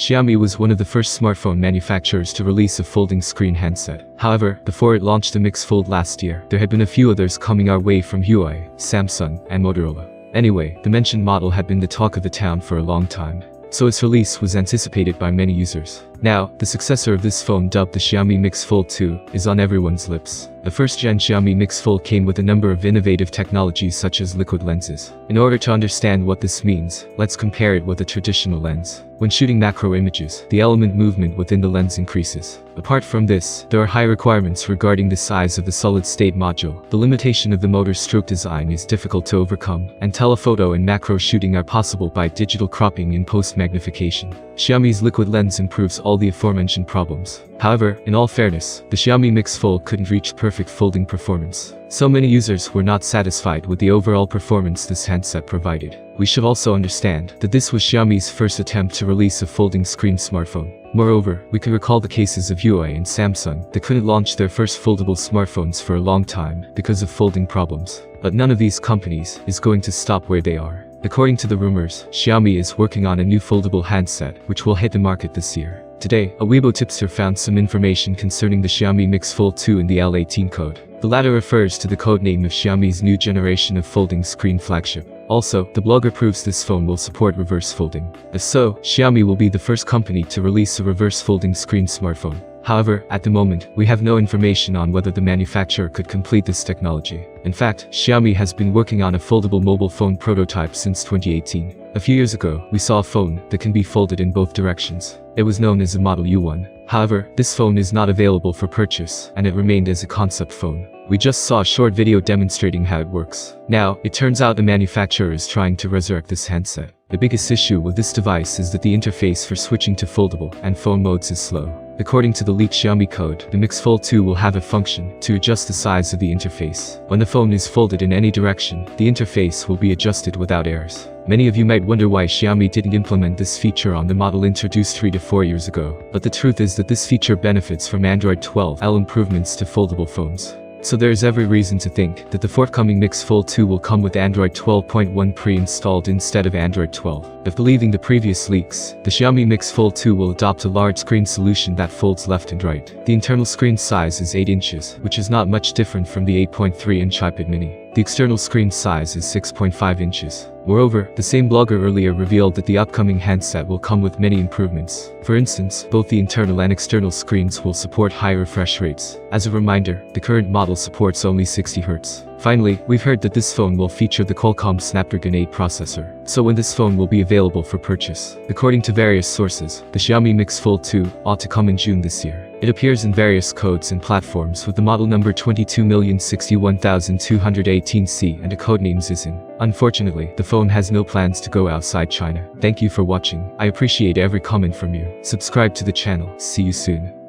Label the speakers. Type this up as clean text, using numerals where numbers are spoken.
Speaker 1: Xiaomi was one of the first smartphone manufacturers to release a folding screen handset. However, before it launched the Mix Fold last year, there had been a few others coming our way from Huawei, Samsung, and Motorola. Anyway, the mentioned model had been the talk of the town for a long time, so its release was anticipated by many users. Now, the successor of this phone, dubbed the Xiaomi Mix Fold 2, is on everyone's lips. The first-gen Xiaomi Mix Fold came with a number of innovative technologies such as liquid lenses. In order to understand what this means, let's compare it with a traditional lens. When shooting macro images, the element movement within the lens increases. Apart from this, there are high requirements regarding the size of the solid-state module. The limitation of the motor stroke design is difficult to overcome, and telephoto and macro shooting are possible by digital cropping and post-magnification. Xiaomi's liquid lens improves all the aforementioned problems. However, in all fairness, the Xiaomi Mix Fold couldn't reach perfect folding performance. So many users were not satisfied with the overall performance this handset provided. We should also understand that this was Xiaomi's first attempt to release a folding screen smartphone. Moreover, we can recall the cases of Huawei and Samsung that couldn't launch their first foldable smartphones for a long time because of folding problems. But none of these companies is going to stop where they are. According to the rumors, Xiaomi is working on a new foldable handset which will hit the market this year. Today, a Weibo tipster found some information concerning the Xiaomi Mix Fold 2 in the L18 code. The latter refers to the codename of Xiaomi's new generation of folding screen flagship. Also, the blogger proves this phone will support reverse folding. If so, Xiaomi will be the first company to release a reverse folding screen smartphone. However, at the moment, we have no information on whether the manufacturer could complete this technology. In fact, Xiaomi has been working on a foldable mobile phone prototype since 2018. A few years ago, we saw a phone that can be folded in both directions. It was known as the Model U1. However, this phone is not available for purchase, and it remained as a concept phone. We just saw a short video demonstrating how it works. Now, it turns out the manufacturer is trying to resurrect this handset. The biggest issue with this device is that the interface for switching to foldable and phone modes is slow. According to the leaked Xiaomi code, the Mix Fold 2 will have a function to adjust the size of the interface. When the phone is folded in any direction, the interface will be adjusted without errors. Many of you might wonder why Xiaomi didn't implement this feature on the model introduced 3 to 4 years ago. But the truth is that this feature benefits from Android 12L improvements to foldable phones. So there is every reason to think that the forthcoming Mix Fold 2 will come with Android 12.1 pre-installed instead of Android 12. If believing the previous leaks, the Xiaomi Mix Fold 2 will adopt a large screen solution that folds left and right. The internal screen size is 8 inches, which is not much different from the 8.3-inch iPad mini. The external screen size is 6.5 inches. Moreover, the same blogger earlier revealed that the upcoming handset will come with many improvements. For instance, both the internal and external screens will support high refresh rates. As a reminder, the current model supports only 60 Hz. Finally, we've heard that this phone will feature the Qualcomm Snapdragon 8 processor. So when this phone will be available for purchase? According to various sources, the Xiaomi Mix Fold 2 ought to come in June this year. It appears in various codes and platforms with the model number 22,061,218C and a codename Zizin. Unfortunately, the phone has no plans to go outside China. Thank you for watching. I appreciate every comment from you. Subscribe to the channel. See you soon.